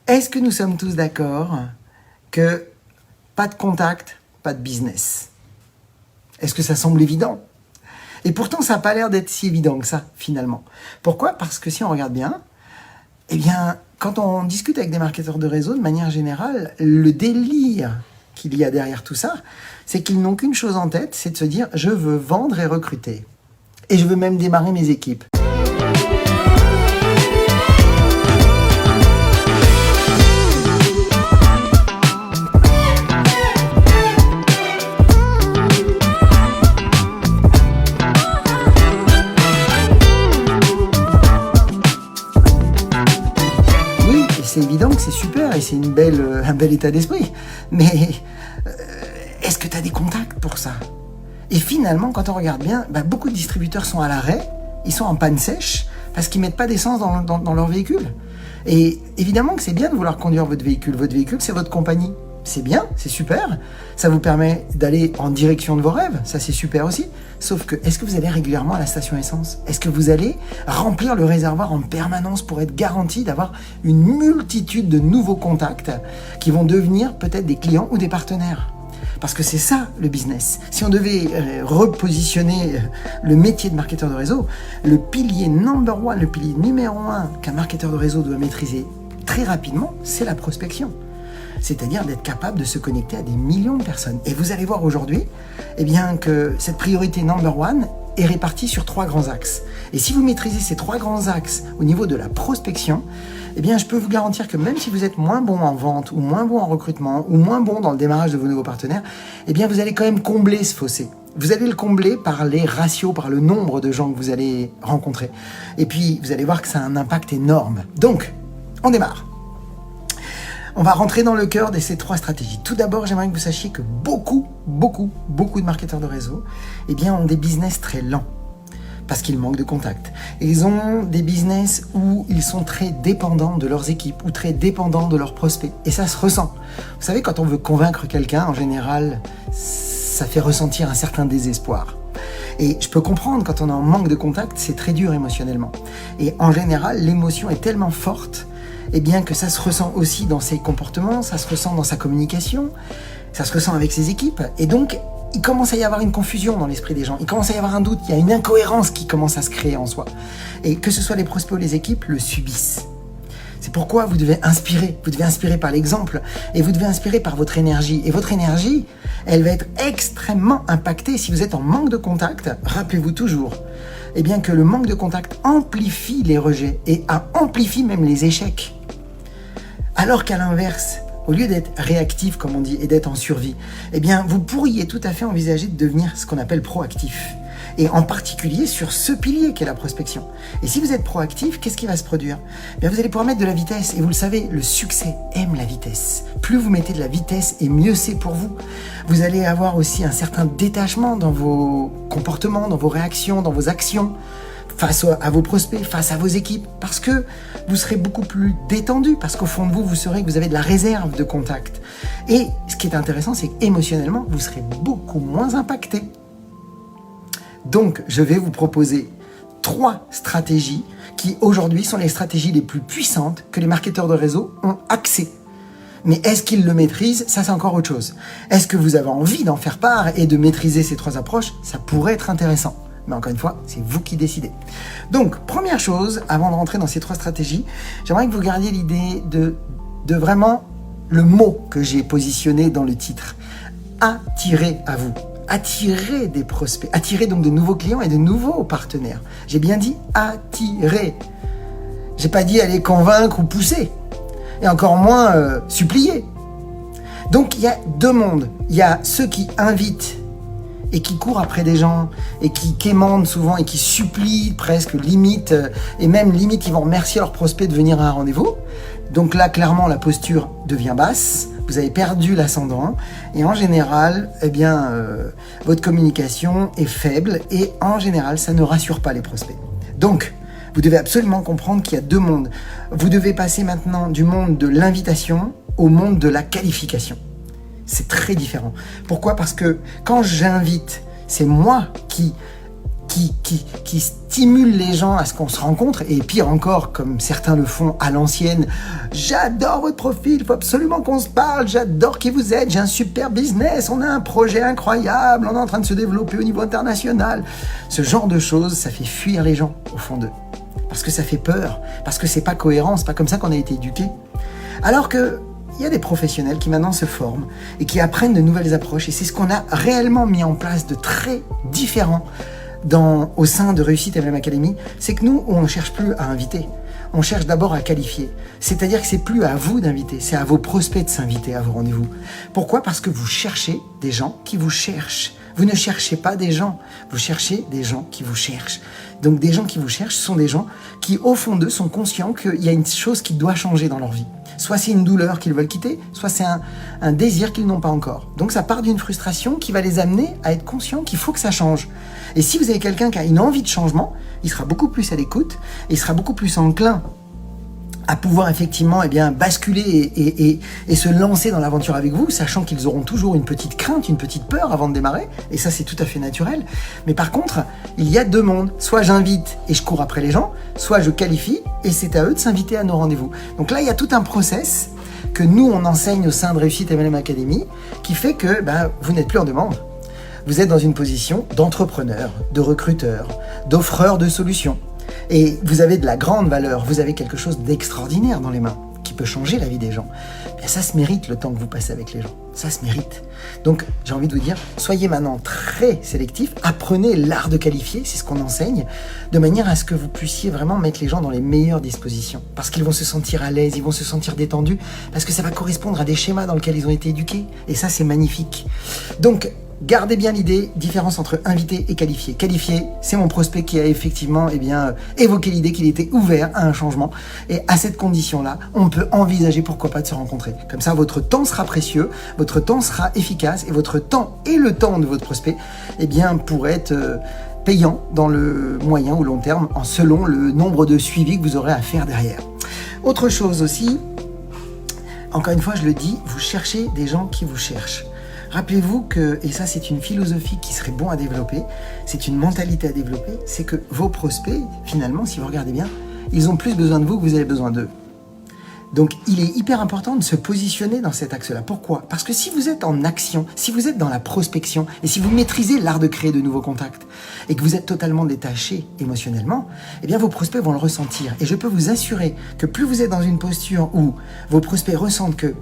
Est-ce que nous sommes tous d'accord que pas de contact, pas de business? Est-ce que ça semble évident? Et pourtant, ça n'a pas l'air d'être si évident que ça, finalement. Pourquoi? Parce que si on regarde bien, eh bien, quand on discute avec des marketeurs de réseau, de manière générale, le délire qu'il y a derrière tout ça, c'est qu'ils n'ont qu'une chose en tête, c'est de se dire « je veux vendre et recruter. Et je veux même démarrer mes équipes. » C'est évident que c'est super et c'est un bel état d'esprit. Mais est-ce que tu as des contacts pour ça? Et finalement, quand on regarde bien, beaucoup de distributeurs sont à l'arrêt, ils sont en panne sèche parce qu'ils ne mettent pas d'essence dans leur véhicule. Et évidemment que c'est bien de vouloir conduire votre véhicule. Votre véhicule, c'est votre compagnie. C'est bien, c'est super. Ça vous permet d'aller en direction de vos rêves. Ça, c'est super aussi. Sauf que, est-ce que vous allez régulièrement à la station essence? Est-ce que vous allez remplir le réservoir en permanence pour être garanti d'avoir une multitude de nouveaux contacts qui vont devenir peut-être des clients ou des partenaires? Parce que c'est ça, le business. Si on devait repositionner le métier de marketeur de réseau, le pilier number one, le pilier numéro 1 qu'un marketeur de réseau doit maîtriser très rapidement, c'est la prospection. C'est-à-dire d'être capable de se connecter à des millions de personnes. Et vous allez voir aujourd'hui que cette priorité number one est répartie sur 3 grands axes. Et si vous maîtrisez ces 3 grands axes au niveau de la prospection, je peux vous garantir que même si vous êtes moins bon en vente, ou moins bon en recrutement, ou moins bon dans le démarrage de vos nouveaux partenaires, vous allez quand même combler ce fossé. Vous allez le combler par les ratios, par le nombre de gens que vous allez rencontrer. Et puis, vous allez voir que ça a un impact énorme. Donc, on démarre. On va rentrer dans le cœur de ces 3 stratégies. Tout d'abord, j'aimerais que vous sachiez que beaucoup de marketeurs de réseau ont des business très lents parce qu'ils manquent de contacts. Ils ont des business où ils sont très dépendants de leurs équipes ou très dépendants de leurs prospects. Et ça se ressent. Vous savez, quand on veut convaincre quelqu'un, en général, ça fait ressentir un certain désespoir. Et je peux comprendre, quand on est en manque de contact, c'est très dur émotionnellement. Et en général, l'émotion est tellement forte que ça se ressent aussi dans ses comportements, ça se ressent dans sa communication, ça se ressent avec ses équipes. Et donc, il commence à y avoir une confusion dans l'esprit des gens. Il commence à y avoir un doute, il y a une incohérence qui commence à se créer en soi. Et que ce soit les prospects ou les équipes, le subissent. C'est pourquoi vous devez inspirer. Vous devez inspirer par l'exemple et vous devez inspirer par votre énergie. Et votre énergie, elle va être extrêmement impactée si vous êtes en manque de contact. Rappelez-vous toujours que le manque de contact amplifie les rejets et amplifie même les échecs. Alors qu'à l'inverse, au lieu d'être réactif, comme on dit, et d'être en survie, vous pourriez tout à fait envisager de devenir ce qu'on appelle proactif. Et en particulier sur ce pilier qu'est la prospection. Et si vous êtes proactif, qu'est-ce qui va se produire? Vous allez pouvoir mettre de la vitesse. Et vous le savez, le succès aime la vitesse. Plus vous mettez de la vitesse, et mieux c'est pour vous. Vous allez avoir aussi un certain détachement dans vos comportements, dans vos réactions, dans vos actions, face à vos prospects, face à vos équipes, parce que vous serez beaucoup plus détendu, parce qu'au fond de vous, vous saurez que vous avez de la réserve de contact. Et ce qui est intéressant, c'est qu'émotionnellement, vous serez beaucoup moins impacté. Donc, je vais vous proposer 3 stratégies qui, aujourd'hui, sont les stratégies les plus puissantes que les marketeurs de réseau ont accès. Mais est-ce qu'ils le maîtrisent? Ça, c'est encore autre chose. Est-ce que vous avez envie d'en faire part et de maîtriser ces 3 approches? Ça pourrait être intéressant. Mais encore une fois, c'est vous qui décidez. Donc, première chose, avant de rentrer dans ces 3 stratégies, j'aimerais que vous gardiez l'idée de vraiment le mot que j'ai positionné dans le titre. Attirer à vous. Attirer des prospects. Attirer donc de nouveaux clients et de nouveaux partenaires. J'ai bien dit attirer. J'ai pas dit aller convaincre ou pousser. Et encore moins supplier. Donc, il y a 2 mondes. Il y a ceux qui invitent et qui courent après des gens, et qui quémandent souvent, et qui supplient presque, limite, et même limite, ils vont remercier leurs prospects de venir à un rendez-vous. Donc là, clairement, la posture devient basse, vous avez perdu l'ascendant, et en général, votre communication est faible, et en général, ça ne rassure pas les prospects. Donc, vous devez absolument comprendre qu'il y a 2 mondes. Vous devez passer maintenant du monde de l'invitation au monde de la qualification. C'est très différent. Pourquoi? Parce que quand j'invite, c'est moi qui qui stimule les gens à ce qu'on se rencontre, et pire encore, comme certains le font à l'ancienne, j'adore votre profil, il faut absolument qu'on se parle, j'adore qui vous êtes, j'ai un super business, on a un projet incroyable, on est en train de se développer au niveau international. Ce genre de choses, ça fait fuir les gens au fond d'eux, parce que ça fait peur, parce que c'est pas cohérent, c'est pas comme ça qu'on a été éduqués. Alors que il y a des professionnels qui maintenant se forment et qui apprennent de nouvelles approches, et c'est ce qu'on a réellement mis en place de très différent au sein de Réussite MLM Academy, c'est que nous, on ne cherche plus à inviter, on cherche d'abord à qualifier. C'est-à-dire que c'est plus à vous d'inviter, c'est à vos prospects de s'inviter à vos rendez-vous. Pourquoi ? Parce que vous cherchez des gens qui vous cherchent. Vous ne cherchez pas des gens, vous cherchez des gens qui vous cherchent. Donc des gens qui vous cherchent sont des gens qui, au fond d'eux, sont conscients qu'il y a une chose qui doit changer dans leur vie. Soit c'est une douleur qu'ils veulent quitter, soit c'est un désir qu'ils n'ont pas encore. Donc ça part d'une frustration qui va les amener à être conscients qu'il faut que ça change. Et si vous avez quelqu'un qui a une envie de changement, il sera beaucoup plus à l'écoute, et il sera beaucoup plus enclin à pouvoir effectivement basculer et se lancer dans l'aventure avec vous, sachant qu'ils auront toujours une petite crainte, une petite peur avant de démarrer, et ça c'est tout à fait naturel. Mais par contre, il y a deux mondes. Soit j'invite et je cours après les gens, soit je qualifie et c'est à eux de s'inviter à nos rendez-vous. Donc là, il y a tout un process que nous, on enseigne au sein de Réussite MLM Academy, qui fait que vous n'êtes plus en demande. Vous êtes dans une position d'entrepreneur, de recruteur, d'offreur de solutions. Et vous avez de la grande valeur, vous avez quelque chose d'extraordinaire dans les mains, qui peut changer la vie des gens. Bien, ça se mérite le temps que vous passez avec les gens, ça se mérite. Donc j'ai envie de vous dire, soyez maintenant très sélectifs, apprenez l'art de qualifier, c'est ce qu'on enseigne, de manière à ce que vous puissiez vraiment mettre les gens dans les meilleures dispositions, parce qu'ils vont se sentir à l'aise, ils vont se sentir détendus, parce que ça va correspondre à des schémas dans lesquels ils ont été éduqués, et ça c'est magnifique. Donc, gardez bien l'idée, différence entre invité et qualifié. Qualifié, c'est mon prospect qui a effectivement évoqué l'idée qu'il était ouvert à un changement. Et à cette condition-là, on peut envisager pourquoi pas de se rencontrer. Comme ça, votre temps sera précieux, votre temps sera efficace, et votre temps et le temps de votre prospect pourraient être payants dans le moyen ou long terme, selon le nombre de suivis que vous aurez à faire derrière. Autre chose aussi, encore une fois, je le dis, vous cherchez des gens qui vous cherchent. Rappelez-vous que, et ça c'est une philosophie qui serait bon à développer, c'est une mentalité à développer, c'est que vos prospects, finalement, si vous regardez bien, ils ont plus besoin de vous que vous avez besoin d'eux. Donc il est hyper important de se positionner dans cet axe-là. Pourquoi ? Parce que si vous êtes en action, si vous êtes dans la prospection, et si vous maîtrisez l'art de créer de nouveaux contacts, et que vous êtes totalement détaché émotionnellement, vos prospects vont le ressentir. Et je peux vous assurer que plus vous êtes dans une posture où vos prospects ressentent que,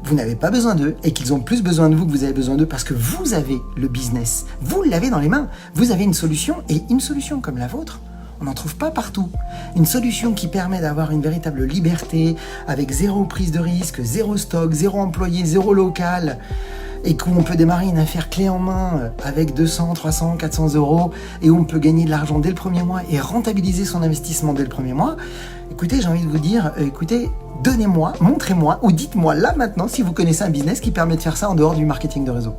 vous n'avez pas besoin d'eux et qu'ils ont plus besoin de vous que vous avez besoin d'eux parce que vous avez le business, vous l'avez dans les mains, vous avez une solution, et une solution comme la vôtre, on n'en trouve pas partout. Une solution qui permet d'avoir une véritable liberté avec zéro prise de risque, zéro stock, zéro employé, zéro local, et où on peut démarrer une affaire clé en main avec 200, 300, 400 euros et où on peut gagner de l'argent dès le premier mois et rentabiliser son investissement dès le premier mois. Écoutez, j'ai envie de vous dire, donnez-moi, montrez-moi ou dites-moi là maintenant si vous connaissez un business qui permet de faire ça en dehors du marketing de réseau.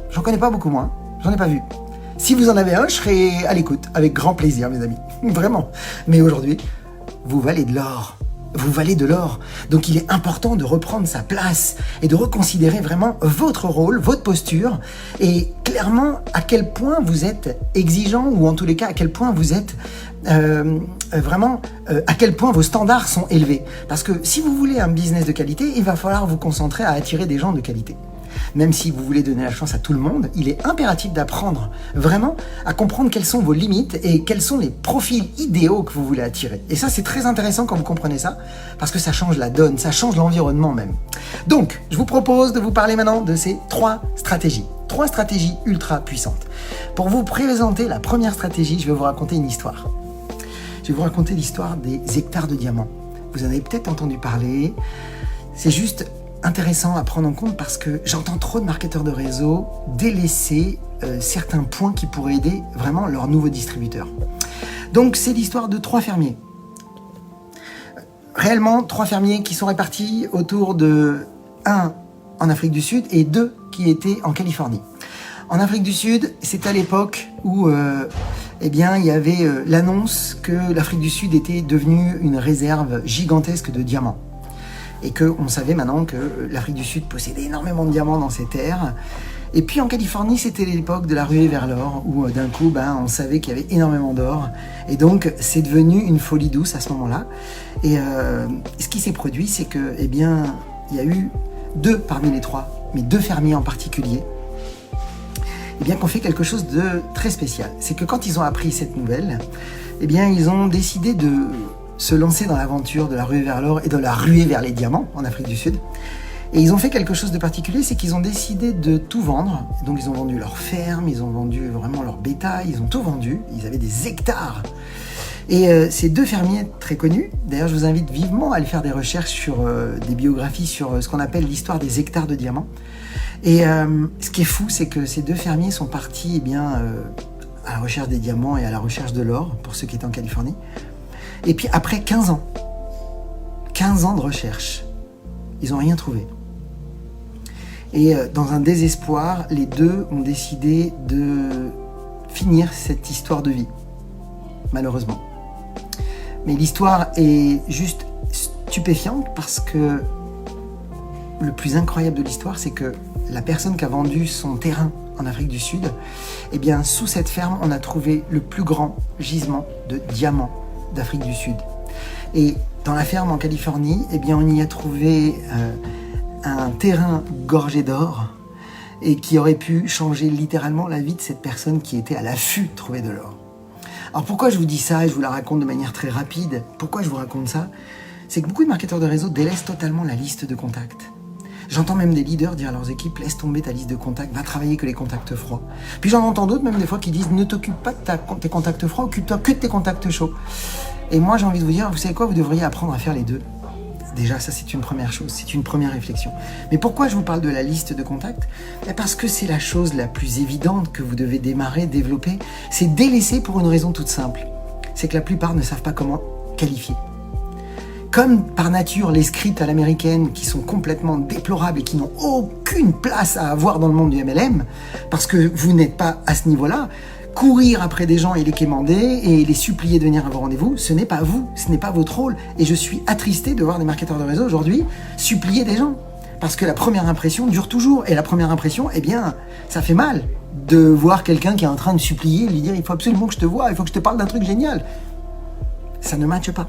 J'en connais pas beaucoup, moi, j'en ai pas vu. Si vous en avez un, je serai à l'écoute, avec grand plaisir, mes amis, vraiment. Mais aujourd'hui, vous valez de l'or. Vous valez de l'or. Donc il est important de reprendre sa place et de reconsidérer vraiment votre rôle, votre posture, et clairement à quel point vous êtes exigeant, ou en tous les cas à quel point vous êtes à quel point vos standards sont élevés. Parce que si vous voulez un business de qualité, il va falloir vous concentrer à attirer des gens de qualité. Même si vous voulez donner la chance à tout le monde, il est impératif d'apprendre vraiment à comprendre quelles sont vos limites et quels sont les profils idéaux que vous voulez attirer. Et ça, c'est très intéressant quand vous comprenez ça, parce que ça change la donne, ça change l'environnement même. Donc, je vous propose de vous parler maintenant de ces trois stratégies ultra puissantes. Pour vous présenter la première stratégie, je vais vous raconter une histoire. Je vais vous raconter l'histoire des hectares de diamants. Vous en avez peut-être entendu parler, c'est juste intéressant à prendre en compte parce que j'entends trop de marketeurs de réseau délaisser certains points qui pourraient aider vraiment leurs nouveaux distributeurs. Donc c'est l'histoire de 3 fermiers. Réellement 3 fermiers qui sont répartis autour de 1 en Afrique du Sud et 2 qui étaient en Californie. En Afrique du Sud, c'est à l'époque où il y avait l'annonce que l'Afrique du Sud était devenue une réserve gigantesque de diamants. Et qu'on savait maintenant que l'Afrique du Sud possédait énormément de diamants dans ses terres, Et puis en Californie, c'était l'époque de la ruée vers l'or, où d'un coup, on savait qu'il y avait énormément d'or. Et donc, c'est devenu une folie douce à ce moment-là. Et ce qui s'est produit, c'est que, il y a eu 2 parmi les 3, mais 2 fermiers en particulier, qui ont fait quelque chose de très spécial. C'est que quand ils ont appris cette nouvelle, ils ont décidé de se lancer dans l'aventure de la ruée vers l'or et de la ruée vers les diamants en Afrique du Sud. Et ils ont fait quelque chose de particulier, c'est qu'ils ont décidé de tout vendre. Donc ils ont vendu leur ferme, ils ont vendu vraiment leur bétail, ils ont tout vendu. Ils avaient des hectares. Et ces 2 fermiers très connus, d'ailleurs je vous invite vivement à aller faire des recherches sur des biographies sur ce qu'on appelle l'histoire des hectares de diamants. Et ce qui est fou, c'est que ces 2 fermiers sont partis à la recherche des diamants et à la recherche de l'or, pour ceux qui étaient en Californie. Et puis après 15 ans de recherche, ils n'ont rien trouvé. Et dans un désespoir, les 2 ont décidé de finir cette histoire de vie, malheureusement. Mais l'histoire est juste stupéfiante parce que le plus incroyable de l'histoire, c'est que la personne qui a vendu son terrain en Afrique du Sud, sous cette ferme, on a trouvé le plus grand gisement de diamants d'Afrique du Sud. Et dans la ferme en Californie, on y a trouvé un terrain gorgé d'or et qui aurait pu changer littéralement la vie de cette personne qui était à l'affût de trouver de l'or. Alors pourquoi je vous dis ça et je vous la raconte de manière très rapide? Pourquoi je vous raconte ça? C'est que beaucoup de marketeurs de réseau délaissent totalement la liste de contacts. J'entends même des leaders dire à leurs équipes, laisse tomber ta liste de contacts, va travailler que les contacts froids. Puis j'en entends d'autres même des fois qui disent, ne t'occupe pas de tes contacts froids, occupe-toi que de tes contacts chauds. Et moi j'ai envie de vous dire, vous savez quoi, vous devriez apprendre à faire les 2. Déjà ça c'est une première chose, c'est une première réflexion. Mais pourquoi je vous parle de la liste de contacts? Parce que c'est la chose la plus évidente que vous devez démarrer, développer. C'est délaisser pour une raison toute simple. C'est que la plupart ne savent pas comment qualifier. Comme par nature les scripts à l'américaine qui sont complètement déplorables et qui n'ont aucune place à avoir dans le monde du MLM, parce que vous n'êtes pas à ce niveau-là, courir après des gens et les quémander et les supplier de venir à vos rendez-vous, ce n'est pas vous, ce n'est pas votre rôle. Et je suis attristé de voir des marketeurs de réseau aujourd'hui supplier des gens. Parce que la première impression dure toujours. Et la première impression, ça fait mal de voir quelqu'un qui est en train de supplier, lui dire « il faut absolument que je te voie, il faut que je te parle d'un truc génial ». Ça ne matche pas.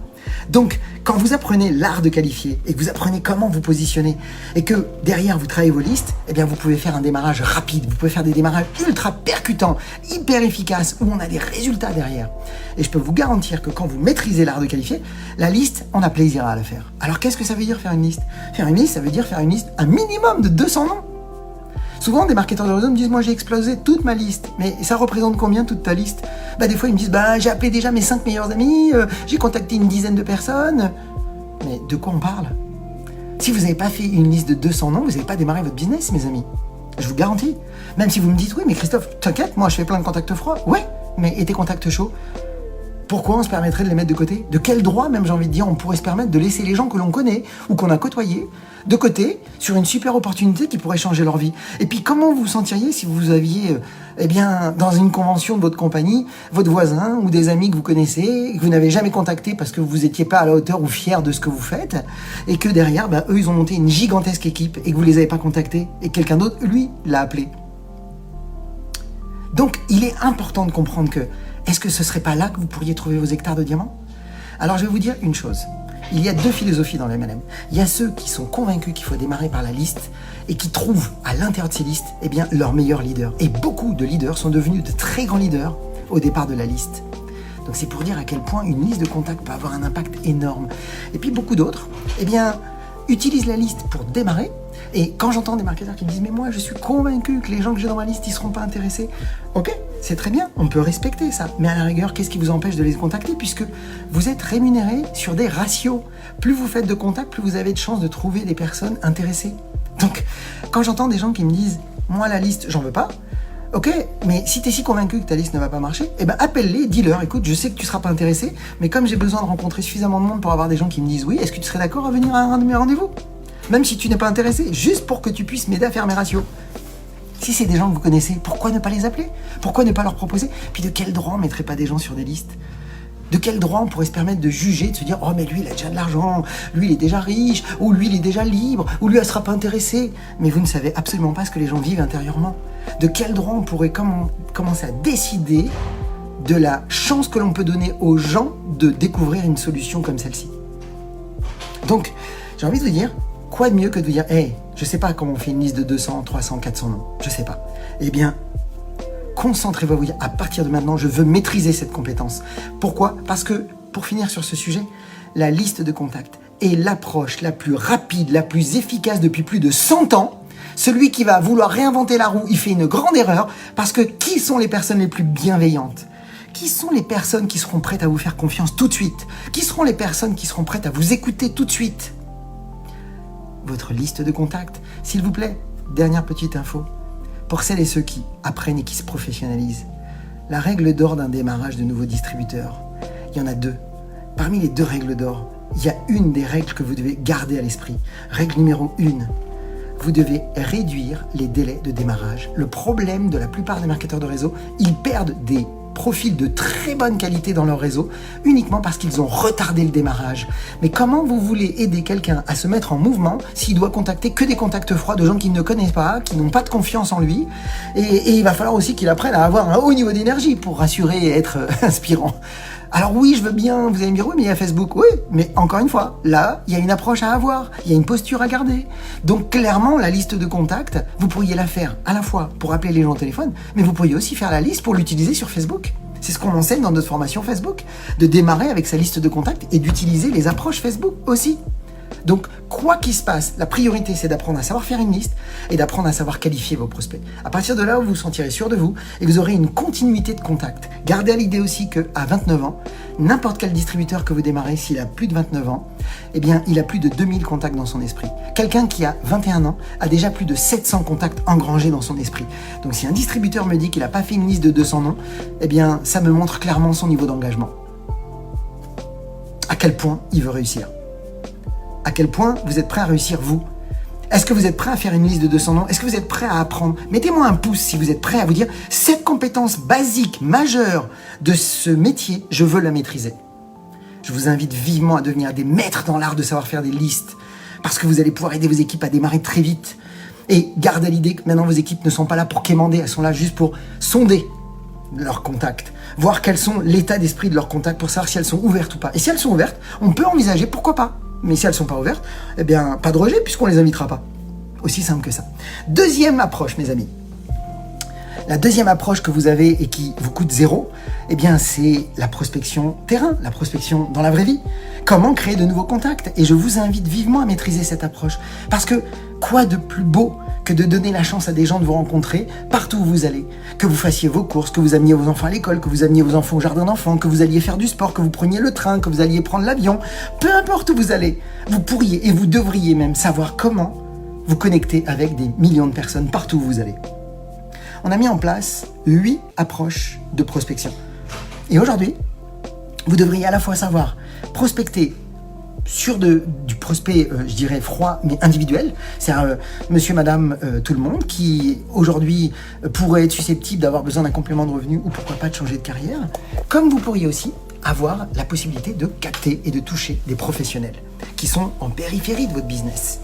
Donc, quand vous apprenez l'art de qualifier et que vous apprenez comment vous positionner et que derrière vous travaillez vos listes, vous pouvez faire un démarrage rapide, vous pouvez faire des démarrages ultra percutants, hyper efficaces, où on a des résultats derrière. Et je peux vous garantir que quand vous maîtrisez l'art de qualifier, la liste, on a plaisir à la faire. Alors, qu'est-ce que ça veut dire faire une liste? Faire une liste, ça veut dire faire une liste, un minimum de 200 noms. Souvent, des marketeurs de réseau me disent, moi j'ai explosé toute ma liste. Mais ça représente combien toute ta liste? Des fois, ils me disent, j'ai appelé déjà mes 5 meilleurs amis, j'ai contacté une dizaine de personnes. Mais de quoi on parle? Si vous n'avez pas fait une liste de 200 noms, vous n'avez pas démarré votre business, mes amis. Je vous garantis. Même si vous me dites, oui, mais Christophe, t'inquiète, moi je fais plein de contacts froids. Ouais, mais et tes contacts chauds? Pourquoi on se permettrait de les mettre de côté? De quel droit, même j'ai envie de dire, on pourrait se permettre de laisser les gens que l'on connaît ou qu'on a côtoyés de côté sur une super opportunité qui pourrait changer leur vie? Et puis comment vous vous sentiriez si vous aviez, dans une convention de votre compagnie, votre voisin ou des amis que vous connaissez, que vous n'avez jamais contacté parce que vous n'étiez pas à la hauteur ou fier de ce que vous faites, et que derrière, eux, ils ont monté une gigantesque équipe et que vous les avez pas contactés, et quelqu'un d'autre, lui, l'a appelé. Donc, il est important de comprendre que est-ce que ce ne serait pas là que vous pourriez trouver vos hectares de diamants? Alors, je vais vous dire une chose. Il y a 2 philosophies dans le MLM. Il y a ceux qui sont convaincus qu'il faut démarrer par la liste et qui trouvent à l'intérieur de ces listes, leurs meilleurs leaders. Et beaucoup de leaders sont devenus de très grands leaders au départ de la liste. Donc, c'est pour dire à quel point une liste de contacts peut avoir un impact énorme. Et puis, beaucoup d'autres, utilisent la liste pour démarrer. Et quand j'entends des marketeurs qui me disent « mais moi, je suis convaincu que les gens que j'ai dans ma liste, ils ne seront pas intéressés », ok, c'est très bien, on peut respecter ça. Mais à la rigueur, qu'est-ce qui vous empêche de les contacter puisque vous êtes rémunéré sur des ratios. Plus vous faites de contacts, plus vous avez de chances de trouver des personnes intéressées. Donc, quand j'entends des gens qui me disent « moi, la liste, j'en veux pas », ok, mais si tu es si convaincu que ta liste ne va pas marcher, appelle-les, dis-leur, écoute, je sais que tu ne seras pas intéressé, mais comme j'ai besoin de rencontrer suffisamment de monde pour avoir des gens qui me disent oui, est-ce que tu serais d'accord à venir à un de mes rendez-vous? Même si tu n'es pas intéressé, juste pour que tu puisses m'aider à faire mes ratios. Si c'est des gens que vous connaissez, pourquoi ne pas les appeler? Pourquoi ne pas leur proposer? Puis de quel droit on ne mettrait pas des gens sur des listes? De quel droit on pourrait se permettre de juger, de se dire « Oh, mais lui, il a déjà de l'argent, lui, il est déjà riche, ou lui, il est déjà libre, ou lui, elle ne sera pas intéressée. » Mais vous ne savez absolument pas ce que les gens vivent intérieurement. De quel droit on pourrait commencer à décider de la chance que l'on peut donner aux gens de découvrir une solution comme celle-ci. Donc, j'ai envie de vous dire, quoi de mieux que de vous dire « Hey, je ne sais pas comment on fait une liste de 200, 300, 400 noms, je ne sais pas. » Eh bien, concentrez-vous à vous dire, à partir de maintenant, je veux maîtriser cette compétence. Pourquoi ? Parce que, pour finir sur ce sujet, la liste de contacts est l'approche la plus rapide, la plus efficace depuis plus de 100 ans. Celui qui va vouloir réinventer la roue, il fait une grande erreur, parce que qui sont les personnes les plus bienveillantes ? Qui sont les personnes qui seront prêtes à vous faire confiance tout de suite ? Qui seront les personnes qui seront prêtes à vous écouter tout de suite ? Votre liste de contacts, s'il vous plaît, dernière petite info. Pour celles et ceux qui apprennent et qui se professionnalisent, la règle d'or d'un démarrage de nouveaux distributeurs, il y en a 2. Parmi les 2 règles d'or, il y a une des règles que vous devez garder à l'esprit. Règle numéro 1, vous devez réduire les délais de démarrage. Le problème de la plupart des marketeurs de réseau, ils perdent des profils de très bonne qualité dans leur réseau uniquement parce qu'ils ont retardé le démarrage. Mais comment vous voulez aider quelqu'un à se mettre en mouvement s'il doit contacter que des contacts froids de gens qu'il ne connaissent pas, qui n'ont pas de confiance en lui, et il va falloir aussi qu'il apprenne à avoir un haut niveau d'énergie pour rassurer et être inspirant. Alors oui, je veux bien, vous allez me dire, oui, mais il y a Facebook. Oui, mais encore une fois, là, il y a une approche à avoir, il y a une posture à garder. Donc clairement, la liste de contacts, vous pourriez la faire à la fois pour appeler les gens au téléphone, mais vous pourriez aussi faire la liste pour l'utiliser sur Facebook. C'est ce qu'on enseigne dans notre formation Facebook, de démarrer avec sa liste de contacts et d'utiliser les approches Facebook aussi. Donc, quoi qu'il se passe, la priorité, c'est d'apprendre à savoir faire une liste et d'apprendre à savoir qualifier vos prospects. À partir de là, vous vous sentirez sûr de vous et vous aurez une continuité de contact. Gardez à l'idée aussi qu'à 29 ans, n'importe quel distributeur que vous démarrez, s'il a plus de 29 ans, eh bien, il a plus de 2000 contacts dans son esprit. Quelqu'un qui a 21 ans a déjà plus de 700 contacts engrangés dans son esprit. Donc, si un distributeur me dit qu'il n'a pas fait une liste de 200 noms, eh bien, ça me montre clairement son niveau d'engagement. À quel point il veut réussir. À quel point vous êtes prêt à réussir, vous ? Est-ce que vous êtes prêt à faire une liste de 200 noms ? Est-ce que vous êtes prêt à apprendre ? Mettez-moi un pouce si vous êtes prêt à vous dire « Cette compétence basique, majeure de ce métier, je veux la maîtriser. » Je vous invite vivement à devenir des maîtres dans l'art de savoir faire des listes, parce que vous allez pouvoir aider vos équipes à démarrer très vite. Et gardez l'idée que maintenant vos équipes ne sont pas là pour quémander, elles sont là juste pour sonder leurs contacts, voir quels sont l'état d'esprit de leurs contacts pour savoir si elles sont ouvertes ou pas. Et si elles sont ouvertes, on peut envisager, pourquoi pas ? Mais si elles ne sont pas ouvertes, eh bien, pas de rejet puisqu'on ne les invitera pas. Aussi simple que ça. Deuxième approche, mes amis. La deuxième approche que vous avez et qui vous coûte 0, eh bien, c'est la prospection terrain, la prospection dans la vraie vie. Comment créer de nouveaux contacts ? Et je vous invite vivement à maîtriser cette approche. Parce que quoi de plus beau que de donner la chance à des gens de vous rencontrer partout où vous allez, que vous fassiez vos courses, que vous ameniez vos enfants à l'école, que vous ameniez vos enfants au jardin d'enfants, que vous alliez faire du sport, que vous preniez le train, que vous alliez prendre l'avion, peu importe où vous allez, vous pourriez et vous devriez même savoir comment vous connecter avec des millions de personnes partout où vous allez. On a mis en place 8 approches de prospection. Et aujourd'hui, vous devriez à la fois savoir prospecter sur du prospect, je dirais, froid, mais individuel. C'est monsieur, madame, tout le monde qui, aujourd'hui, pourrait être susceptible d'avoir besoin d'un complément de revenu ou pourquoi pas de changer de carrière. Comme vous pourriez aussi avoir la possibilité de capter et de toucher des professionnels qui sont en périphérie de votre business.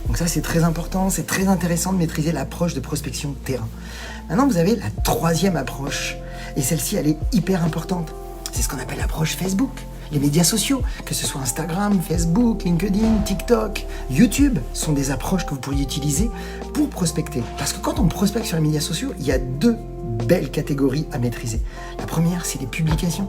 Donc ça, c'est très important, c'est très intéressant de maîtriser l'approche de prospection terrain. Maintenant, vous avez la troisième approche. Et celle-ci, elle est hyper importante. C'est ce qu'on appelle l'approche Facebook. Les médias sociaux, que ce soit Instagram, Facebook, LinkedIn, TikTok, YouTube, sont des approches que vous pourriez utiliser pour prospecter. Parce que quand on prospecte sur les médias sociaux, il y a 2 belles catégories à maîtriser. La première, c'est les publications.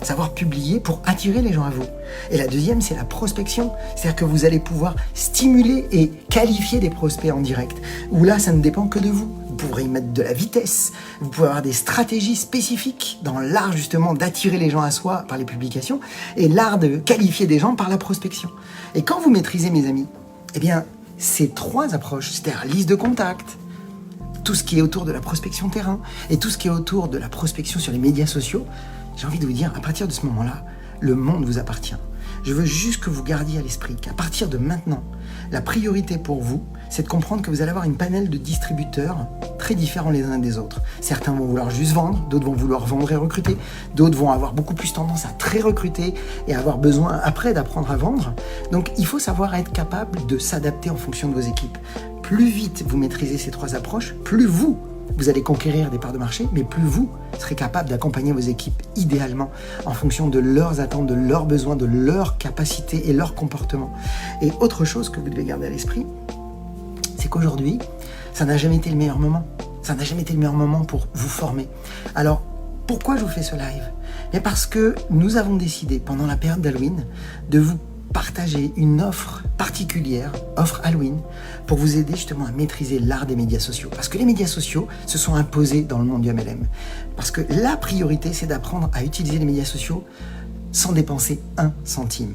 Savoir publier pour attirer les gens à vous. Et la deuxième, c'est la prospection. C'est-à-dire que vous allez pouvoir stimuler et qualifier des prospects en direct. Où là, ça ne dépend que de vous. Vous pourrez y mettre de la vitesse. Vous pouvez avoir des stratégies spécifiques dans l'art justement d'attirer les gens à soi par les publications et l'art de qualifier des gens par la prospection. Et quand vous maîtrisez, mes amis, eh bien, ces 3 approches, c'est-à-dire liste de contacts, tout ce qui est autour de la prospection terrain et tout ce qui est autour de la prospection sur les médias sociaux, j'ai envie de vous dire, à partir de ce moment-là, le monde vous appartient. Je veux juste que vous gardiez à l'esprit qu'à partir de maintenant, la priorité pour vous, c'est de comprendre que vous allez avoir une panel de distributeurs très différents les uns des autres. Certains vont vouloir juste vendre, d'autres vont vouloir vendre et recruter, d'autres vont avoir beaucoup plus tendance à très recruter et avoir besoin après d'apprendre à vendre. Donc il faut savoir être capable de s'adapter en fonction de vos équipes. Plus vite vous maîtrisez ces 3 approches, plus vous allez conquérir des parts de marché, mais plus vous serez capable d'accompagner vos équipes idéalement en fonction de leurs attentes, de leurs besoins, de leurs capacités et leurs comportements. Et autre chose que vous devez garder à l'esprit, c'est qu'aujourd'hui, ça n'a jamais été le meilleur moment. Ça n'a jamais été le meilleur moment pour vous former. Alors, pourquoi je vous fais ce live? Mais parce que nous avons décidé, pendant la période d'Halloween, de vous partager une offre particulière, offre Halloween, pour vous aider justement à maîtriser l'art des médias sociaux. Parce que les médias sociaux se sont imposés dans le monde du MLM. Parce que la priorité, c'est d'apprendre à utiliser les médias sociaux sans dépenser 1 centime.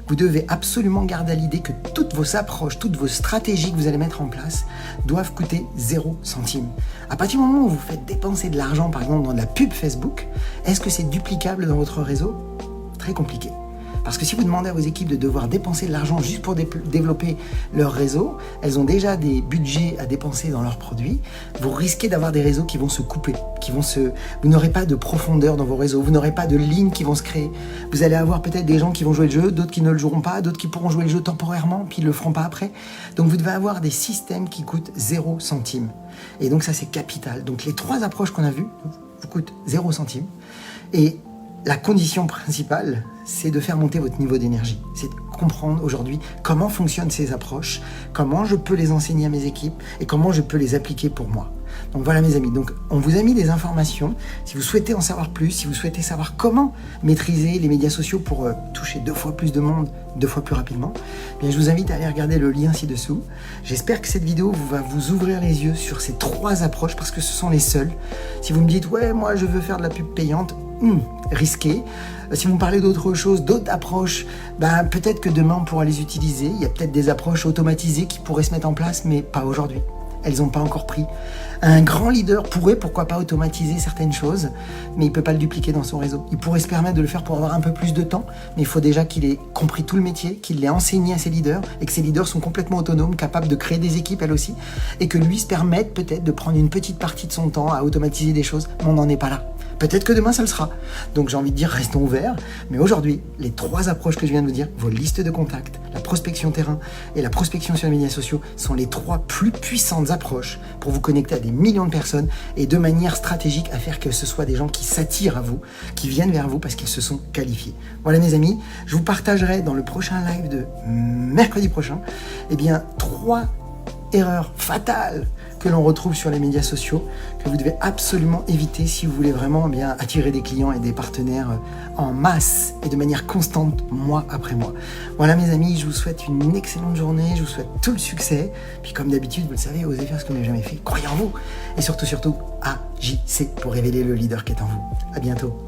Vous devez absolument garder à l'idée que toutes vos approches, toutes vos stratégies que vous allez mettre en place doivent coûter 0 centime. À partir du moment où vous faites dépenser de l'argent, par exemple, dans de la pub Facebook, est-ce que c'est duplicable dans votre réseau? Très compliqué. Parce que si vous demandez à vos équipes de devoir dépenser de l'argent juste pour développer leur réseau, elles ont déjà des budgets à dépenser dans leurs produits, vous risquez d'avoir des réseaux qui vont se couper, vous n'aurez pas de profondeur dans vos réseaux, vous n'aurez pas de lignes qui vont se créer. Vous allez avoir peut-être des gens qui vont jouer le jeu, d'autres qui ne le joueront pas, d'autres qui pourront jouer le jeu temporairement, puis ils ne le feront pas après. Donc vous devez avoir des systèmes qui coûtent 0 centime. Et donc ça c'est capital. Donc les 3 approches qu'on a vues vous coûtent 0 centime. Et la condition principale, c'est de faire monter votre niveau d'énergie. C'est de comprendre aujourd'hui comment fonctionnent ces approches, comment je peux les enseigner à mes équipes et comment je peux les appliquer pour moi. Donc voilà mes amis, donc on vous a mis des informations. Si vous souhaitez en savoir plus, si vous souhaitez savoir comment maîtriser les médias sociaux pour toucher 2 fois plus de monde, 2 fois plus rapidement, eh bien je vous invite à aller regarder le lien ci-dessous. J'espère que cette vidéo va vous ouvrir les yeux sur ces 3 approches parce que ce sont les seules. Si vous me dites, ouais, moi je veux faire de la pub payante, risqué. Si vous me parlez d'autres choses, d'autres approches, peut-être que demain on pourra les utiliser. Il y a peut-être des approches automatisées qui pourraient se mettre en place, mais pas aujourd'hui. Elles n'ont pas encore pris. Un grand leader pourrait, pourquoi pas, automatiser certaines choses, mais il ne peut pas le dupliquer dans son réseau. Il pourrait se permettre de le faire pour avoir un peu plus de temps, mais il faut déjà qu'il ait compris tout le métier, qu'il l'ait enseigné à ses leaders, et que ses leaders sont complètement autonomes, capables de créer des équipes elles aussi, et que lui se permette peut-être de prendre une petite partie de son temps à automatiser des choses, mais on n'en est pas là. Peut-être que demain ça le sera. Donc j'ai envie de dire, restons ouverts. Mais aujourd'hui, les 3 approches que je viens de vous dire, vos listes de contacts, la prospection terrain et la prospection sur les médias sociaux sont les 3 plus puissantes approches pour vous connecter à des millions de personnes et de manière stratégique à faire que ce soit des gens qui s'attirent à vous, qui viennent vers vous parce qu'ils se sont qualifiés. Voilà mes amis, je vous partagerai dans le prochain live de mercredi prochain, 3 erreurs fatales que l'on retrouve sur les médias sociaux, que vous devez absolument éviter si vous voulez vraiment attirer des clients et des partenaires en masse et de manière constante, mois après mois. Voilà mes amis, je vous souhaite une excellente journée, je vous souhaite tout le succès. Puis comme d'habitude, vous le savez, osez faire ce que vous n'avez jamais fait, croyez en vous. Et surtout, agissez pour révéler le leader qui est en vous. À bientôt.